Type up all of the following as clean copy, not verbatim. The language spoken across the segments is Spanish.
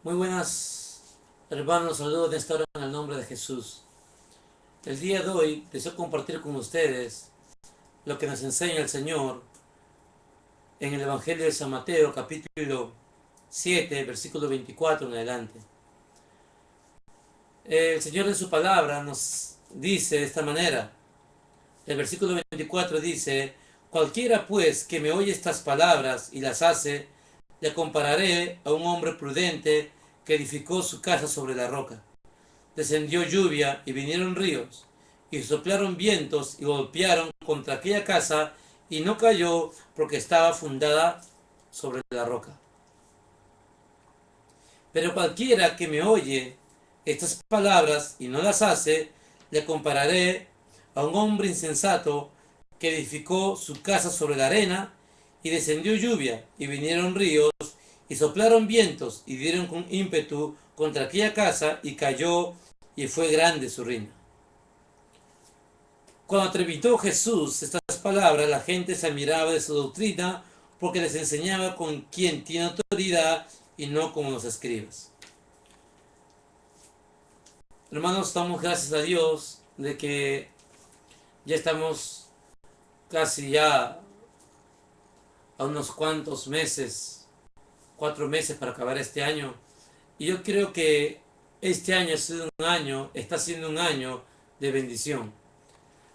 Muy buenas, hermanos, saludos de esta hora en el nombre de Jesús. El día de hoy deseo compartir con ustedes lo que nos enseña el Señor en el Evangelio de San Mateo, capítulo 7, versículo 24 en adelante. El Señor en su palabra nos dice de esta manera. El versículo 24 dice: Cualquiera pues que me oye estas palabras y las hace, le compararé a un hombre prudente que edificó su casa sobre la roca. Descendió lluvia y vinieron ríos, y soplaron vientos y golpearon contra aquella casa, y no cayó porque estaba fundada sobre la roca. Pero cualquiera que me oye estas palabras y no las hace, le compararé a un hombre insensato que edificó su casa sobre la arena, y descendió lluvia, y vinieron ríos, y soplaron vientos, y dieron con ímpetu contra aquella casa, y cayó, y fue grande su ruina. Cuando atrevió Jesús estas palabras, la gente se admiraba de su doctrina, porque les enseñaba con quien tiene autoridad y no como los escribas. Hermanos, damos gracias a Dios de que ya estamos casi ya a unos cuantos meses, 4 meses para acabar este año. Y yo creo que este año está siendo un año de bendición.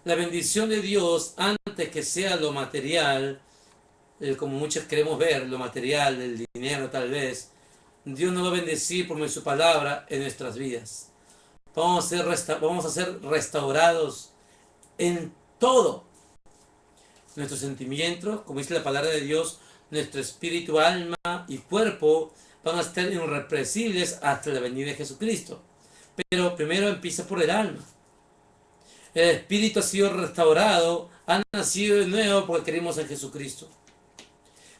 La bendición de Dios, antes que sea lo material, como muchos queremos ver, lo material, el dinero tal vez, Dios nos va a bendecir por su palabra en nuestras vidas. Vamos a ser restaurados en todo. Nuestros sentimientos, como dice la palabra de Dios, nuestro espíritu, alma y cuerpo van a estar irrepresibles hasta la venida de Jesucristo. Pero primero empieza por el alma. El espíritu ha sido restaurado, ha nacido de nuevo porque creemos en Jesucristo.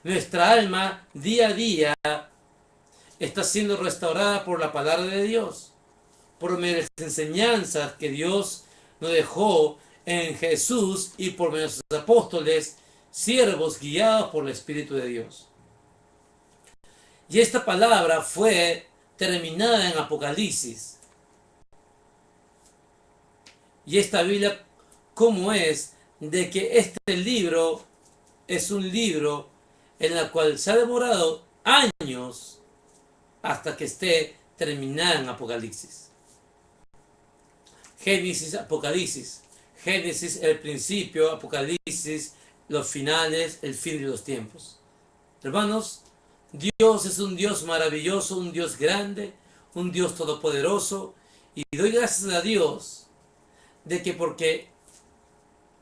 Nuestra alma día a día está siendo restaurada por la palabra de Dios, por medio de las enseñanzas que Dios nos dejó en Jesús y por medio de sus apóstoles, siervos guiados por el Espíritu de Dios. Y esta palabra fue terminada en Apocalipsis. Y esta Biblia, ¿cómo es? De que este libro es un libro en el cual se ha demorado años hasta que esté terminada en Apocalipsis. Génesis, Apocalipsis. Génesis, el principio, Apocalipsis, los finales, el fin de los tiempos. Hermanos, Dios es un Dios maravilloso, un Dios grande, un Dios todopoderoso, y doy gracias a Dios de que porque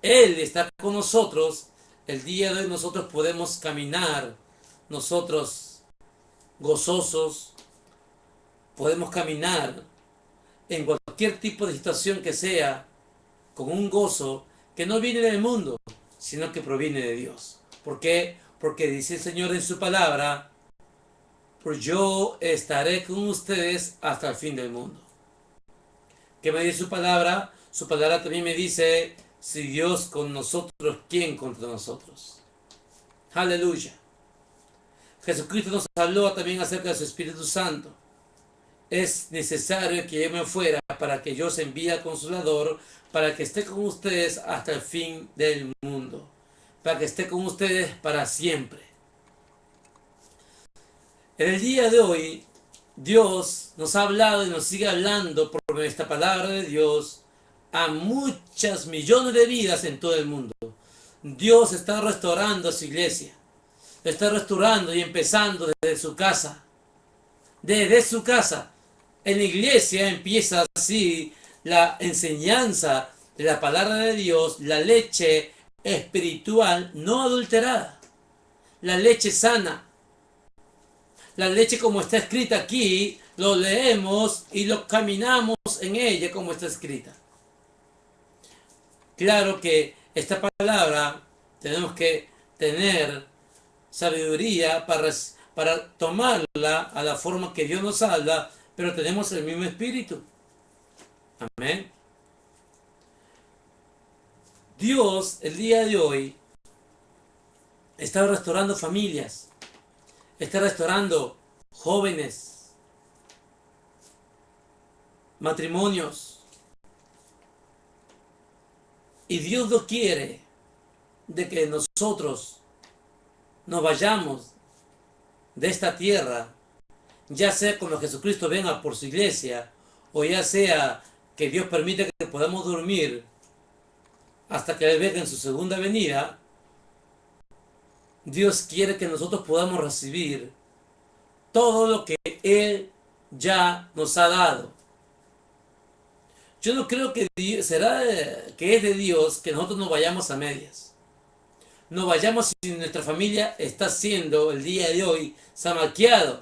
Él está con nosotros, el día de hoy nosotros podemos caminar, nosotros gozosos, podemos caminar en cualquier tipo de situación que sea, con un gozo que no viene del mundo, sino que proviene de Dios. ¿Por qué? Porque dice el Señor en su palabra: pues yo estaré con ustedes hasta el fin del mundo. ¿Qué me dice su palabra? Su palabra también me dice: si Dios con nosotros, ¿quién contra nosotros? Aleluya. Jesucristo nos habló también acerca de su Espíritu Santo. Es necesario que yo me fuera para que yo os envíe al Consolador, para que esté con ustedes hasta el fin del mundo, para que esté con ustedes para siempre. En el día de hoy, Dios nos ha hablado y nos sigue hablando por esta palabra de Dios a muchas millones de vidas en todo el mundo. Dios está restaurando a su iglesia, está restaurando y empezando desde su casa. Desde su casa. En la iglesia empieza así la enseñanza de la palabra de Dios, la leche espiritual no adulterada, la leche sana, la leche como está escrita aquí, lo leemos y lo caminamos en ella como está escrita. Claro que esta palabra tenemos que tener sabiduría para tomarla a la forma que Dios nos habla, pero tenemos el mismo espíritu. Amén. Dios, el día de hoy, está restaurando familias, está restaurando jóvenes, matrimonios. Y Dios no quiere de que nosotros nos vayamos de esta tierra, ya sea cuando Jesucristo venga por su iglesia, o ya sea que Dios permita que podamos dormir hasta que Él venga en su segunda venida. Dios quiere que nosotros podamos recibir todo lo que Él ya nos ha dado. Yo no creo que será que es de Dios que nosotros nos vayamos a medias. No vayamos si nuestra familia está siendo el día de hoy zamaqueado.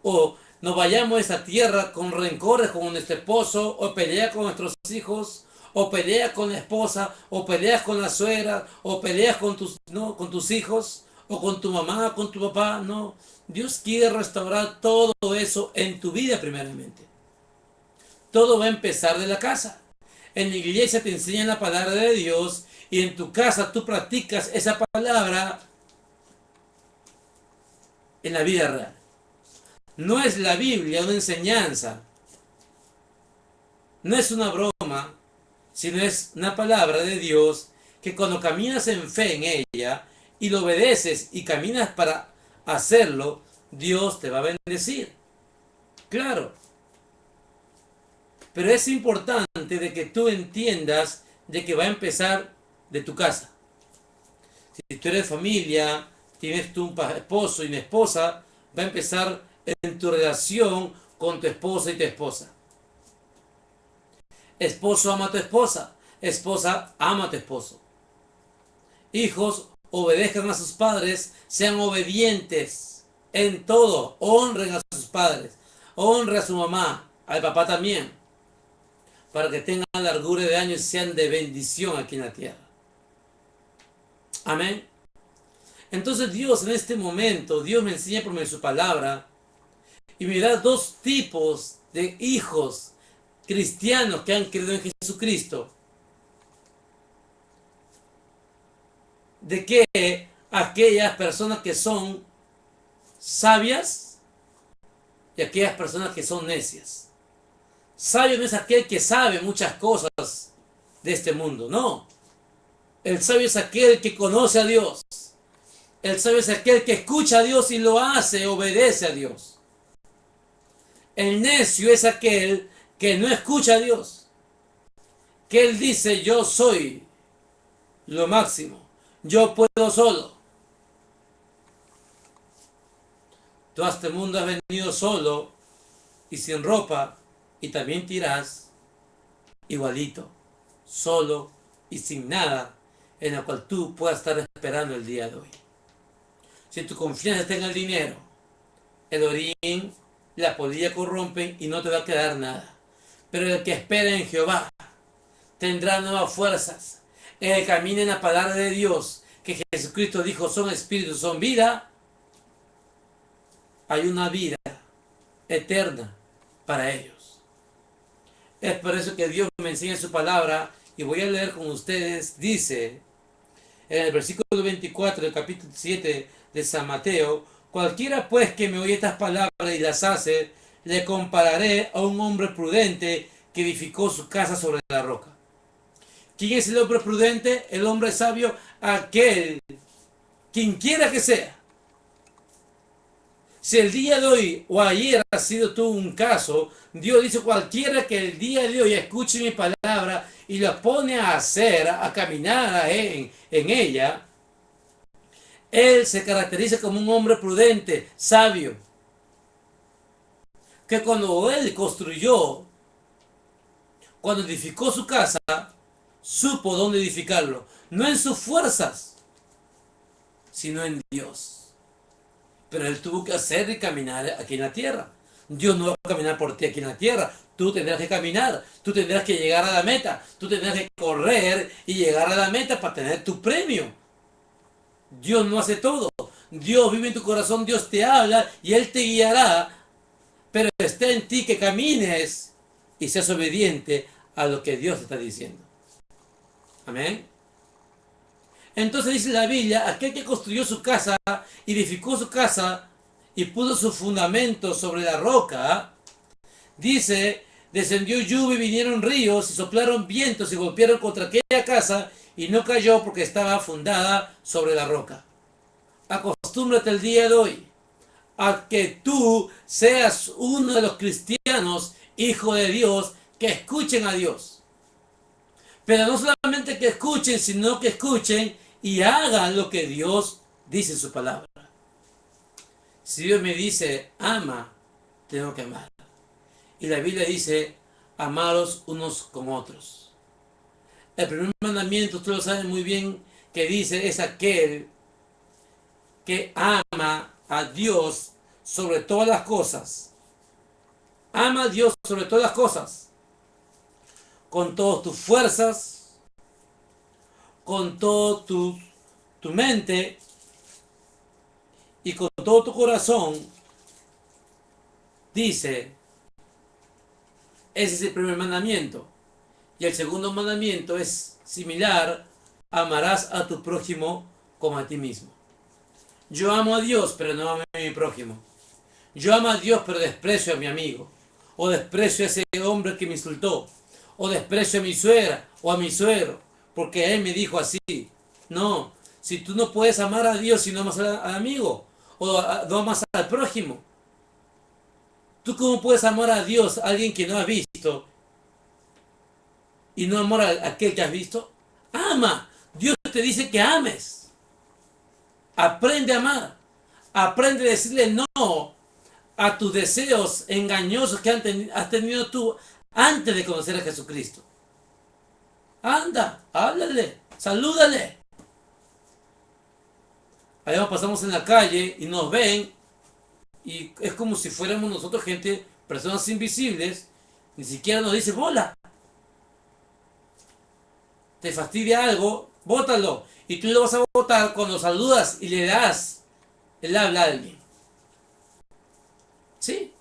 O nos vayamos a esa tierra con rencores con nuestro esposo, o pelea con nuestros hijos, o peleas con la esposa, o peleas con la suegra, o peleas con tus hijos, o con tu mamá, con tu papá. No, Dios quiere restaurar todo eso en tu vida primeramente. Todo va a empezar de la casa. En la iglesia te enseñan la palabra de Dios y en tu casa tú practicas esa palabra en la vida real. No es la Biblia una enseñanza, no es una broma, sino es una palabra de Dios que cuando caminas en fe en ella y lo obedeces y caminas para hacerlo, Dios te va a bendecir. Claro. Pero es importante de que tú entiendas de que va a empezar de tu casa. Si tú eres familia, tienes tú un esposo y una esposa, va a empezar en tu relación con tu esposa y tu esposa. Esposo ama a tu esposa, esposa ama a tu esposo. Hijos, obedezcan a sus padres, sean obedientes en todo, honren a sus padres, honren a su mamá, al papá también, para que tengan largura de años y sean de bendición aquí en la tierra. Amén. Entonces Dios en este momento, Dios me enseña por medio de su palabra y me da dos tipos de hijos cristianos que han creído en Jesucristo. De que aquellas personas que son sabias y aquellas personas que son necias. Sabio no es aquel que sabe muchas cosas de este mundo, no. El sabio es aquel que conoce a Dios. El sabio es aquel que escucha a Dios y lo hace, obedece a Dios. El necio es aquel que no escucha a Dios. Que él dice, yo soy lo máximo. Yo puedo solo. Tú a este mundo has venido solo y sin ropa y también te irás igualito, solo y sin nada en la cual tú puedas estar esperando el día de hoy. Si tu confianza está en el dinero, el orín, la polilla corrompen y no te va a quedar nada. Pero el que espera en Jehová tendrá nuevas fuerzas. El que camina en la palabra de Dios, que Jesucristo dijo son espíritus, son vida, hay una vida eterna para ellos. Es por eso que Dios me enseña su palabra y voy a leer con ustedes. Dice en el versículo 24 del capítulo 7 de San Mateo: cualquiera pues que me oye estas palabras y las hace, le compararé a un hombre prudente que edificó su casa sobre la roca. ¿Quién es el hombre prudente? El hombre sabio, aquel, quien quiera que sea. Si el día de hoy o ayer ha sido tú un caso, Dios dice cualquiera que el día de hoy escuche mi palabra y la pone a hacer, a caminar en ella, él se caracteriza como un hombre prudente, sabio, que cuando él construyó, cuando edificó su casa, supo dónde edificarlo, no en sus fuerzas, sino en Dios. Pero él tuvo que hacer y caminar aquí en la tierra. Dios no va a caminar por ti aquí en la tierra. Tú tendrás que caminar, tú tendrás que llegar a la meta, tú tendrás que correr y llegar a la meta para tener tu premio. Dios no hace todo. Dios vive en tu corazón, Dios te habla y Él te guiará. Pero está en ti que camines y seas obediente a lo que Dios te está diciendo. Amén. Entonces dice la Biblia, aquel que construyó su casa, edificó su casa y puso su fundamento sobre la roca, dice Descendió lluvia y vinieron ríos y soplaron vientos y golpearon contra aquella casa y no cayó porque estaba fundada sobre la roca. Acostúmbrate el día de hoy a que tú seas uno de los cristianos, hijo de Dios, que escuchen a Dios. Pero no solamente que escuchen, sino que escuchen y hagan lo que Dios dice en su palabra. Si Dios me dice, ama, tengo que amar. Y la Biblia dice, amaros unos con otros. El primer mandamiento, ustedes lo saben muy bien, que dice, es aquel que ama a Dios sobre todas las cosas. Ama a Dios sobre todas las cosas. Con todas tus fuerzas, con todo tu mente y con todo tu corazón. Dice, ese es el primer mandamiento. Y el segundo mandamiento es similar, amarás a tu prójimo como a ti mismo. Yo amo a Dios, pero no amo a mi prójimo. Yo amo a Dios, pero desprecio a mi amigo. O desprecio a ese hombre que me insultó. O desprecio a mi suegra o a mi suegro, porque él me dijo así. No, si tú no puedes amar a Dios si no amas al amigo, o no amas al prójimo. ¿Tú cómo puedes amar a Dios, a alguien que no has visto, y no amar a aquel que has visto? Ama. Dios te dice que ames. Aprende a amar. Aprende a decirle no a tus deseos engañosos que has tenido tú antes de conocer a Jesucristo. Anda, háblale, salúdale. Allá pasamos en la calle y nos ven y es como si fuéramos nosotros gente, personas invisibles, ni siquiera nos dicen hola. Te fastidia algo, bótalo. Y tú lo vas a botar cuando saludas y le das el habla a alguien. ¿Sí?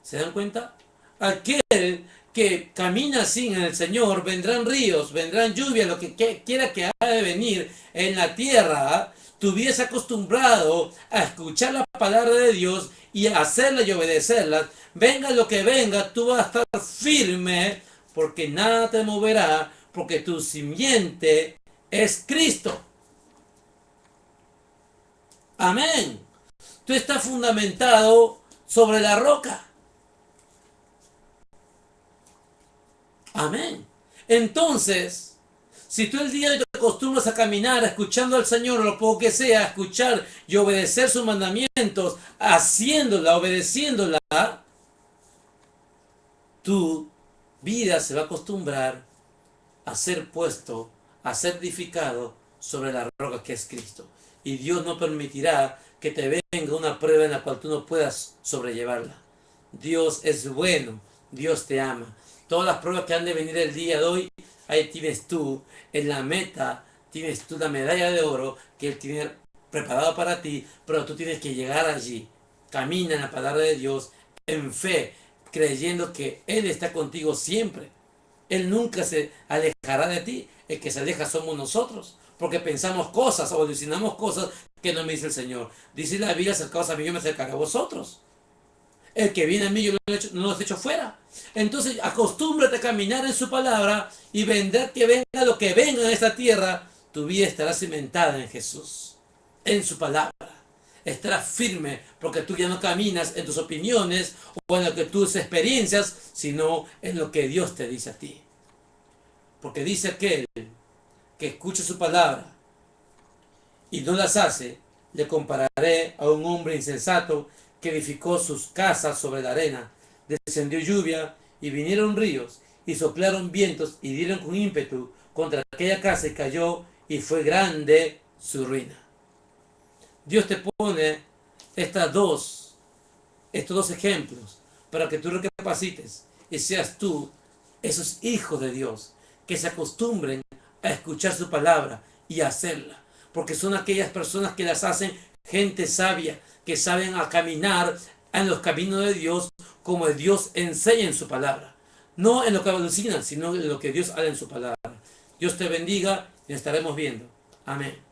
¿Se dan cuenta? Aquel que camina así en el Señor, vendrán ríos, vendrán lluvias, lo que quiera que haya de venir en la tierra, tú hubieras acostumbrado a escuchar la palabra de Dios y a hacerla y obedecerla. Venga lo que venga, tú vas a estar firme porque nada te moverá, porque tu simiente es Cristo. Amén. Tú estás fundamentado sobre la roca. Amén. Entonces, si tú el día de hoy te acostumbras a caminar escuchando al Señor, lo poco que sea, escuchar y obedecer sus mandamientos, haciéndola, obedeciéndola, tu vida se va a acostumbrar a ser puesto, a ser edificado sobre la roca que es Cristo. Y Dios no permitirá que te venga una prueba en la cual tú no puedas sobrellevarla. Dios es bueno, Dios te ama. Todas las pruebas que han de venir el día de hoy, ahí tienes tú, en la meta, tienes tú la medalla de oro que Él tiene preparado para ti, pero tú tienes que llegar allí. Camina en la palabra de Dios, en fe, creyendo que Él está contigo siempre. Él nunca se alejará de ti. El que se aleja somos nosotros, porque pensamos cosas o alucinamos cosas que no me dice el Señor. Dice la Biblia, acercaos a mí, yo me acercaré a vosotros. El que viene a mí, yo no lo he hecho fuera. Entonces, acostúmbrate a caminar en su palabra y vendrá que venga lo que venga en esta tierra, tu vida estará cimentada en Jesús, en su palabra. Estarás firme porque tú ya no caminas en tus opiniones o en lo que tus experiencias, sino en lo que Dios te dice a ti. Porque dice aquel que escucha su palabra y no las hace, le compararé a un hombre insensato que edificó sus casas sobre la arena. Descendió lluvia y vinieron ríos y soplaron vientos y dieron con ímpetu contra aquella casa y cayó y fue grande su ruina. Dios te pone estos dos ejemplos para que tú recapacites y seas tú esos hijos de Dios que se acostumbren a escuchar su palabra y a hacerla, porque son aquellas personas que las hacen gente sabia, que saben a caminar en los caminos de Dios como Dios enseña en su palabra, no en lo que alucinan, sino en lo que Dios habla en su palabra. Dios te bendiga y nos estaremos viendo. Amén.